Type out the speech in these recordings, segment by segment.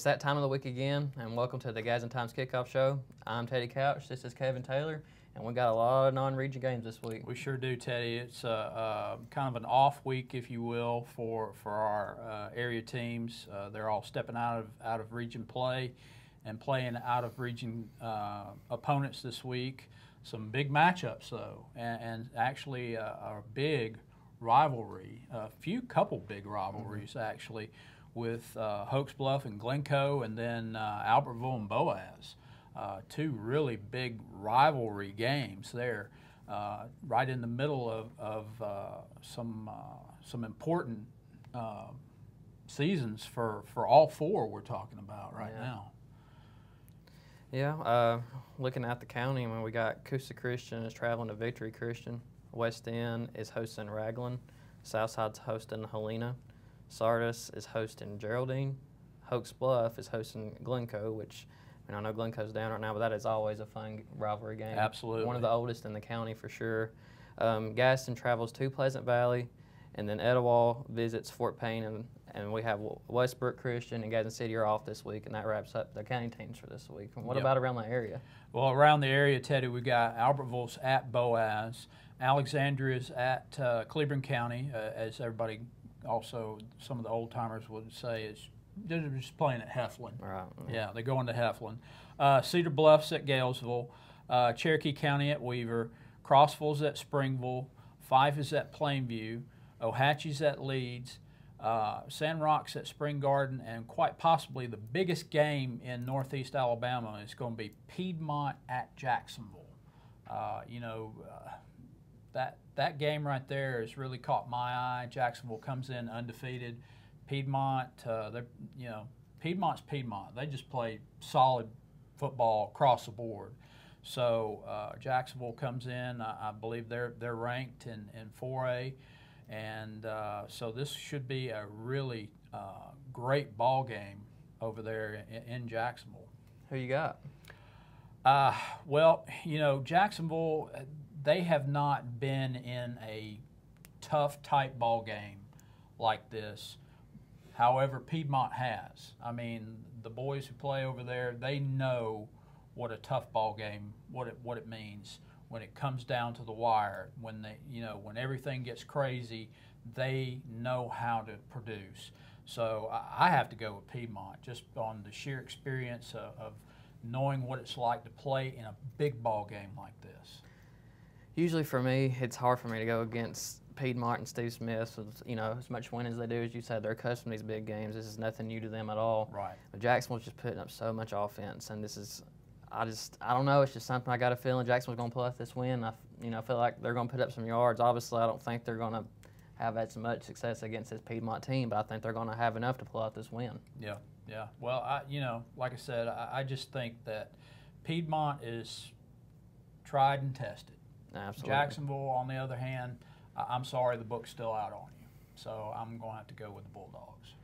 that time of the week again, and welcome to the Gadsden Times Kickoff Show. I'm Teddy Couch, this is Kevin Taylor, and we got a lot of non-region games this week. We sure do, Teddy. It's kind of an off week, if you will, for our area teams. They're all stepping out of region play and playing out of region opponents this week. Some big matchups, though, and actually a big rivalry, couple big rivalries, actually, with Hoax Bluff and Glencoe, and then Albertville and Boaz. Two really big rivalry games there, right in the middle of some important seasons for all four we're talking about right now. Yeah, looking at the county, I mean, we got Coosa Christian is traveling to Victory Christian. West End is hosting Raglan. Southside's hosting Helena. Sardis is hosting Geraldine. Hoax Bluff is hosting Glencoe, which, I mean, I know Glencoe's down right now, but that is always a fun rivalry game. Absolutely. One of the oldest in the county for sure. Gadsden travels to Pleasant Valley, and then Etowah visits Fort Payne, and we have Westbrook Christian and Gadsden City are off this week, and that wraps up the county teams for this week. And what about around the area? Well, around the area, Teddy, we got Albertville's at Boaz, Alexandria's at Cleburne County, as everybody also, some of the old timers would say, they're just playing at Heflin. Right. Yeah, they're going to Heflin. Cedar Bluff's at Galesville, Cherokee County at Weaver, Crossville's at Springville, Fife is at Plainview, Ohatchee's at Leeds, San Rock's at Spring Garden, and quite possibly the biggest game in Northeast Alabama is going to be Piedmont at Jacksonville. That game right there has really caught my eye. Jacksonville comes in undefeated. Piedmont, Piedmont's Piedmont. They just play solid football across the board. So Jacksonville comes in. I believe they're ranked in 4A, and so this should be a really great ball game over there in Jacksonville. Who you got? Well, Jacksonville, they have not been in a tough type ball game like this. However, Piedmont has. I mean, the boys who play over there, they know what a tough ball game, what it means when it comes down to the wire. When when everything gets crazy, they know how to produce. So I have to go with Piedmont just on the sheer experience of knowing what it's like to play in a big ball game like this. Usually for me, it's hard for me to go against Piedmont and Steve Smith. As much winning as they do, as you said, they're accustomed to these big games. This is nothing new to them at all. Right. But Jacksonville's just putting up so much offense, and this is, I don't know. It's just something I got a feeling Jacksonville's going to pull out this win. I feel like they're going to put up some yards. Obviously, I don't think they're going to have as much success against this Piedmont team, but I think they're going to have enough to pull out this win. Yeah. Well, like I said, I just think that Piedmont is tried and tested. Absolutely. Jacksonville, on the other hand, I'm sorry, the book's still out on you. So I'm going to have to go with the Bulldogs.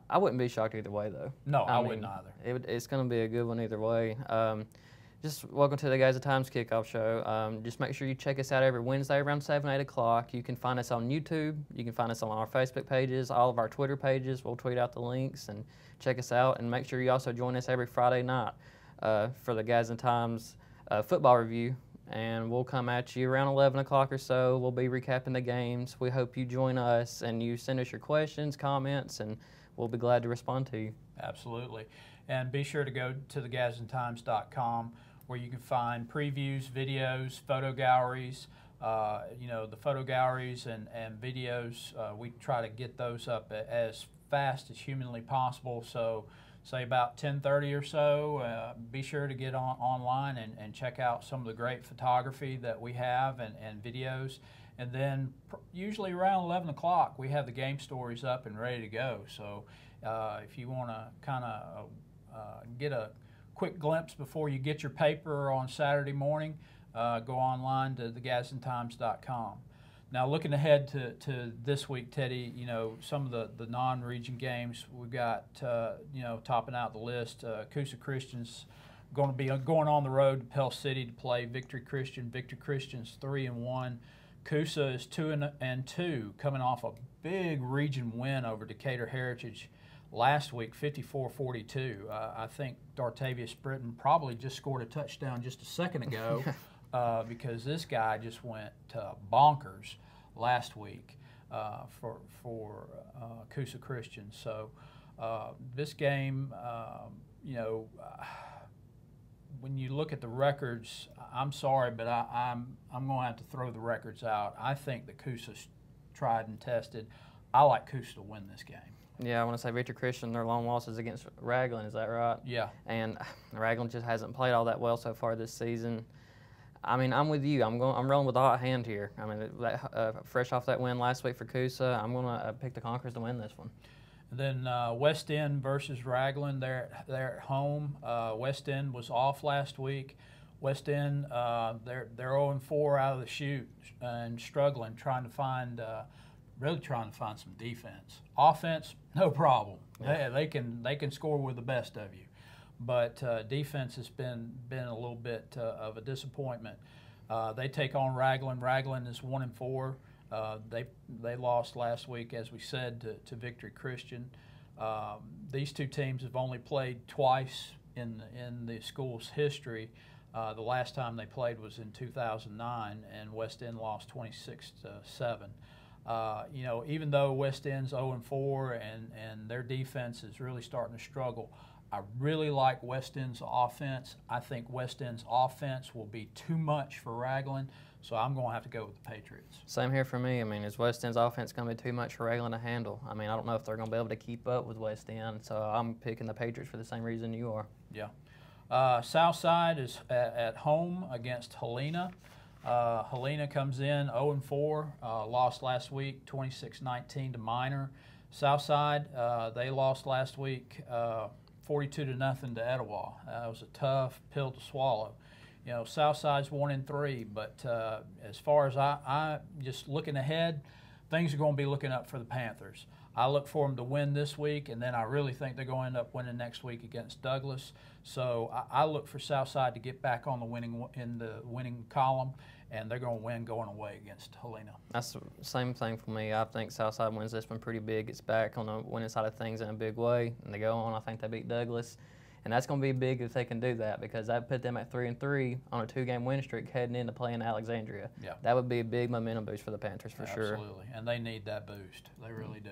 I wouldn't be shocked either way, though. No, I wouldn't either. It's going to be a good one either way. Just welcome to the Gadsden Times Kickoff Show. Just make sure you check us out every Wednesday around 7, 8 o'clock. You can find us on YouTube. You can find us on our Facebook pages, all of our Twitter pages. We'll tweet out the links and check us out. And make sure you also join us every Friday night for the Gadsden Times football review. And we'll come at you around 11 o'clock or so. We'll be recapping the games. We hope you join us and you send us your questions, comments, and we'll be glad to respond to you. Absolutely. And be sure to go to thegadsdentimes.com where you can find previews, videos, photo galleries. The photo galleries and videos, we try to get those up as fast as humanly possible. So say about 10:30 or so, be sure to get online and check out some of the great photography that we have and videos. And then usually around 11 o'clock, we have the game stories up and ready to go. So if you want to kind of get a quick glimpse before you get your paper on Saturday morning, go online to thegadsdentimes.com. Now, looking ahead to this week, Teddy, some of the non-region games we've got, topping out the list. Coosa Christian's going to be going on the road to Pell City to play Victory Christian. Victory Christian's 3-1. Coosa is 2-2, coming off a big region win over Decatur Heritage last week, 54-42. I think Dartavius Britton probably just scored a touchdown just a second ago because this guy just went bonkers last week for Coosa Christian. So this game, when you look at the records, I'm sorry, but I'm going to have to throw the records out. I think that Coosa's tried and tested. I like Coosa to win this game. Yeah, I want to say Victory Christian, their lone losses against Raglan, is that right? Yeah. And Raglan just hasn't played all that well so far this season. I mean, I'm with you. I'm rolling with a hot hand here. I mean, fresh off that win last week for Coosa, I'm going to pick the Conquerors to win this one. And then West End versus Raglan, they're at home. West End was off last week. West End, they're 0-4 out of the chute and struggling, really trying to find some defense. Offense, no problem. Yeah. They can score with the best of you. But defense has been a little bit of a disappointment. They take on Raglan. Raglan is 1-4. They lost last week, as we said, to Victory Christian. These two teams have only played twice in the school's history. The last time they played was in 2009, and West End lost 26-7. Even though West End's 0-4 and their defense is really starting to struggle, I really like West End's offense. I think West End's offense will be too much for Raglan, so I'm going to have to go with the Patriots. Same here for me. I mean, is West End's offense going to be too much for Raglan to handle? I mean, I don't know if they're going to be able to keep up with West End, so I'm picking the Patriots for the same reason you are. Yeah. Southside is at home against Helena. Helena comes in 0-4, lost last week 26-19 to Minor. Southside, they lost last week 42-0 to Etowah. That was a tough pill to swallow. Southside's 1-3, but as far as I just looking ahead, things are going to be looking up for the Panthers. I look for them to win this week, and then I really think they're going to end up winning next week against Douglas. So I look for Southside to get back on the winning column, and they're going to win going away against Helena. That's the same thing for me. I think Southside wins this one pretty big. It's back on the winning side of things in a big way, and they go on. I think they beat Douglas. And that's going to be big if they can do that, because that put them at 3-3 on a 2-game win streak heading into playing Alexandria. Yeah. That would be a big momentum boost for the Panthers for sure. Absolutely, and they need that boost. They really do.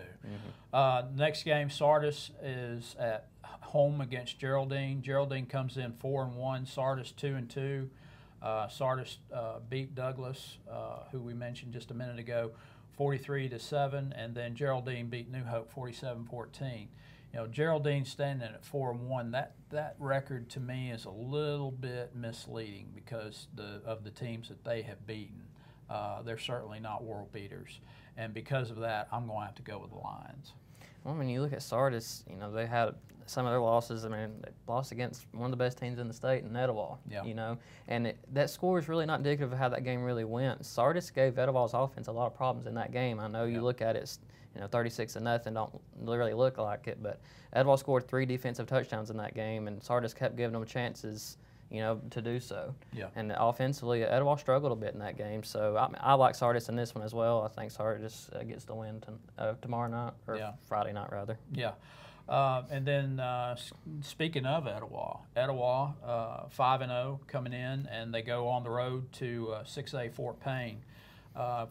Mm-hmm. Next game, Sardis is at home against Geraldine. Geraldine comes in 4-1. Sardis 2-2. Sardis beat Douglas, who we mentioned just a minute ago, 43-7, and then Geraldine beat New Hope 47-14. Geraldine standing at 4-1. That record to me is a little bit misleading because of the teams that they have beaten. They're certainly not world beaters, and because of that, I'm going to have to go with the Lions. Well, when you look at Sardis, they had some of their losses. I mean, they lost against one of the best teams in the state in Etowah. Yeah. And that score is really not indicative of how that game really went. Sardis gave Etowah's offense a lot of problems in that game. I know you look at it, 36-0 don't really look like it, but Etowah scored 3 defensive touchdowns in that game, and Sardis kept giving them chances, to do so. Yeah. And offensively, Etowah struggled a bit in that game. So I like Sardis in this one as well. I think Sardis gets the win tomorrow night, or Friday night rather. Yeah. And then speaking of Etowah 5-0 coming in, and they go on the road to 6A Fort Payne.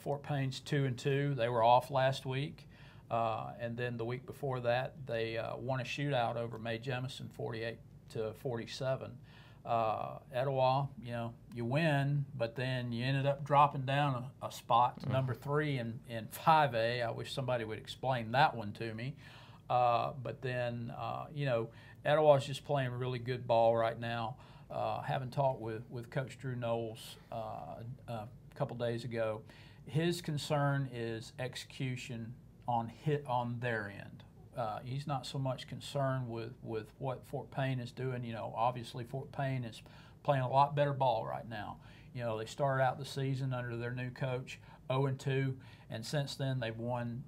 Fort Payne's 2-2. They were off last week, and then the week before that they won a shootout over Mae Jemison 48-47. Etowah, you win, but then you ended up dropping down a spot to number 3 in 5A. I wish somebody would explain that one to me. But then, Etowah's just playing really good ball right now. Having talked with Coach Drew Knowles a couple days ago, his concern is execution on their end. He's not so much concerned with what Fort Payne is doing. Obviously Fort Payne is playing a lot better ball right now. They started out the season under their new coach 0-2, and since then they've won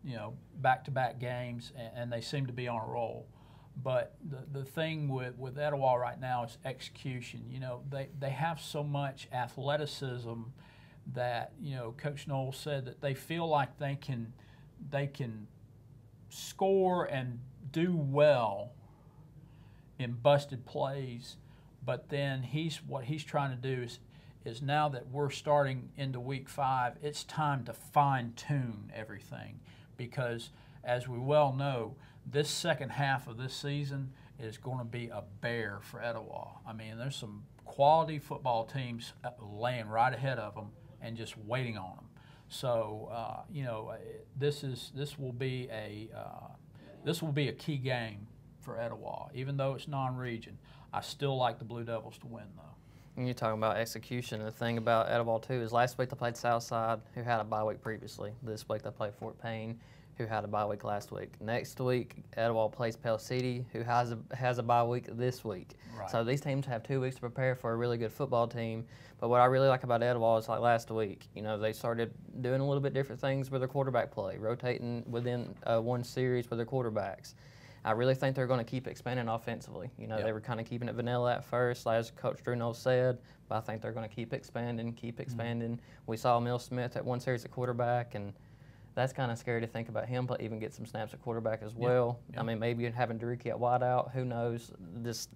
back-to-back games, and they seem to be on a roll. But the thing with Etowah right now is execution. They have so much athleticism that Coach Knowles said that they feel like they can score and do well in busted plays, but then what he's trying to do is now that we're starting into week 5, it's time to fine-tune everything, because as we well know, this second half of this season is going to be a bear for Etowah. I mean, there's some quality football teams laying right ahead of them and just waiting on them. So this will be a key game for Etowah. Even though it's non-region, I still like the Blue Devils to win, though. And you're talking about execution. The thing about Etowah too is last week they played Southside, who had a bye week previously. This week they played Fort Payne, who had a bye week last week. Next week, Etowah plays Pell City, who has a bye week this week. Right. So these teams have 2 weeks to prepare for a really good football team. But what I really like about Etowah is like last week, they started doing a little bit different things with their quarterback play, rotating within one series with their quarterbacks. I really think they're going to keep expanding offensively. Yep. They were kind of keeping it vanilla at first, as Coach Drew Knowles said, but I think they're going to keep expanding. Mm-hmm. We saw Emil Smith at one series at quarterback, and that's kind of scary to think about him, but even get some snaps at quarterback as well. Yeah. I mean, maybe having Deriki at wideout, who knows? There's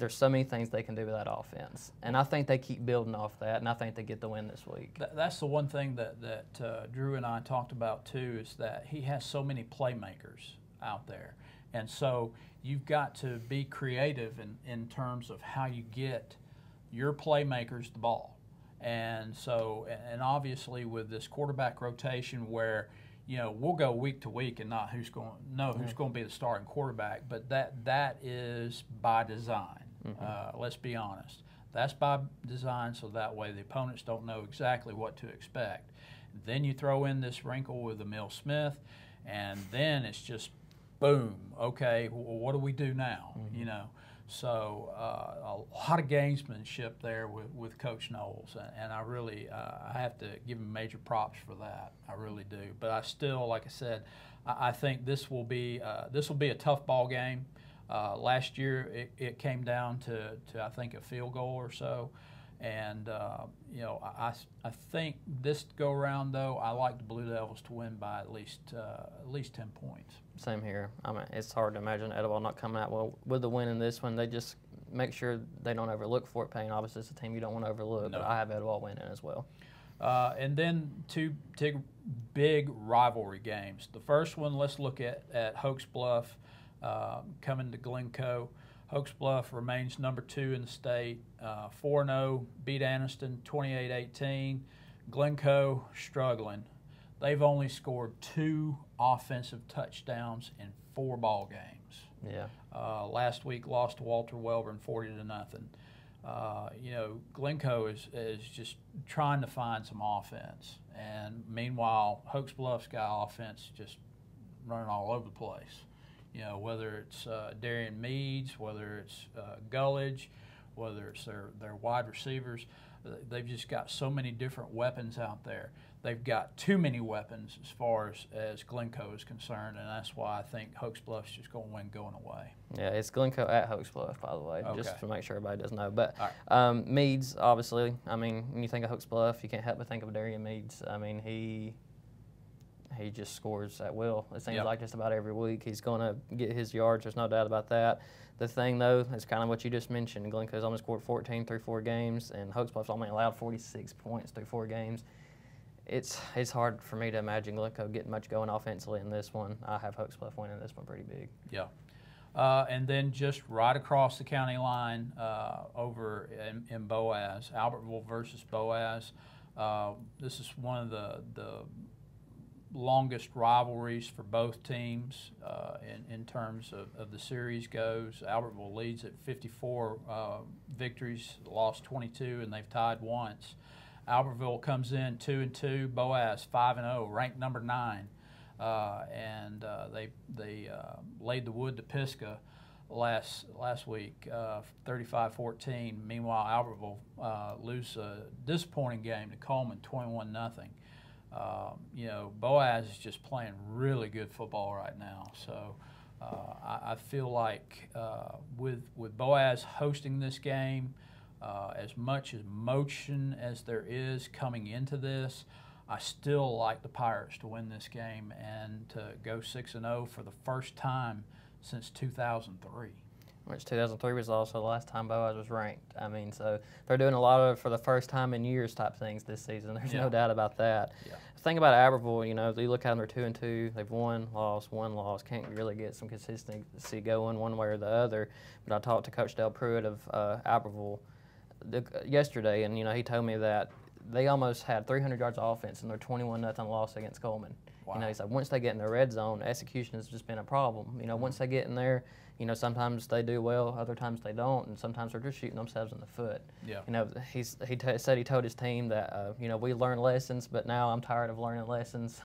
so many things they can do with that offense, and I think they keep building off that, and I think they get the win this week. That's the one thing that Drew and I talked about too, is that he has so many playmakers out there, and so you've got to be creative in terms of how you get your playmakers the ball. And so, and obviously with this quarterback rotation where, we'll go week to week and not who's going to be the starting quarterback, but that is by design. Mm-hmm. Let's be honest. That's by design, so that way the opponents don't know exactly what to expect. Then you throw in this wrinkle with Emil Smith, and then it's just boom. Okay, well, what do we do now? Mm-hmm. So a lot of gamesmanship there with Coach Knowles, and I really I have to give him major props for that. I really do. But I still, like I said, I think this will be a tough ball game. Last year it came down to I think a field goal or so, and I think this go around though I like the Blue Devils to win by at least 10 points. Same here. I mean, it's hard to imagine Etowah not coming out well with the win in this one. They just make sure they don't overlook Fort Payne. Obviously, it's a team you don't want to overlook, No. but I have Etowah winning as well. And then two big rivalry games. The first one, let's look at Hoax Bluff coming to Glencoe. Hoax Bluff remains number 2 in the state, 4-0, beat Anniston 28-18. Glencoe struggling. They've only scored 2 offensive touchdowns in 4 ball games. Yeah. Last week lost to Walter Welborn 40-0. Glencoe is just trying to find some offense, and meanwhile Hoax Bluff's got offense just running all over the place. Whether it's Darian Meads, whether it's Gullidge, whether it's their wide receivers, they've just got so many different weapons out there. They've got too many weapons as far as Glencoe is concerned, and that's why I think Hoax Bluff's just going to win going away. Yeah, it's Glencoe at Hoax Bluff, by the way, Okay. just to make sure everybody does know. But right. Meads, obviously, I mean, when you think of Hoax Bluff, you can't help but think of Darian Meads. I mean, he just scores at will. It seems Yep. like just about every week he's going to get his yards. There's no doubt about that. The thing, though, is kind of what you just mentioned. Glencoe's only scored 14 through 4 games, and Hoax Bluff's only allowed 46 points through 4 games. It's hard for me to imagine Glencoe getting much going offensively in this one. I have Hoax Bluff winning this one pretty big. Yeah. And then just right across the county line over in Boaz, Albertville versus Boaz. This is one of the longest rivalries for both teams in terms of the series goes. Albertville leads at 54 victories, lost 22, and they've tied once. Albertville comes in 2-2, Boaz 5-0, ranked number 9, and they laid the wood to Pisgah last week, 35-14. Meanwhile, Albertville lose a disappointing game to Coleman, 21-0. Boaz is just playing really good football right now. So I feel like with Boaz hosting this game, as much emotion as there is coming into this, I still like the Pirates to win this game and to go 6-0 for the first time since 2003. Which 2003 was also the last time Boaz was ranked. I mean, so they're doing a lot of for the first time in years type things this season. There's no doubt about that. Yeah. The thing about Aberville, you know, you look at them, they're 2-2. They've won, lost. Can't really get some consistency going one way or the other. But I talked to Coach Del Pruitt of Aberville yesterday, and you know, he told me that they almost had 300 yards of offense in their 21-0 loss against Coleman. Wow. You know, he said once they get in the red zone, execution has just been a problem. You know, once they get in there, you know, sometimes they do well, other times they don't, and sometimes they're just shooting themselves in the foot. Yeah. You know, he said he told his team that, you know, we learn lessons, but now I'm tired of learning lessons.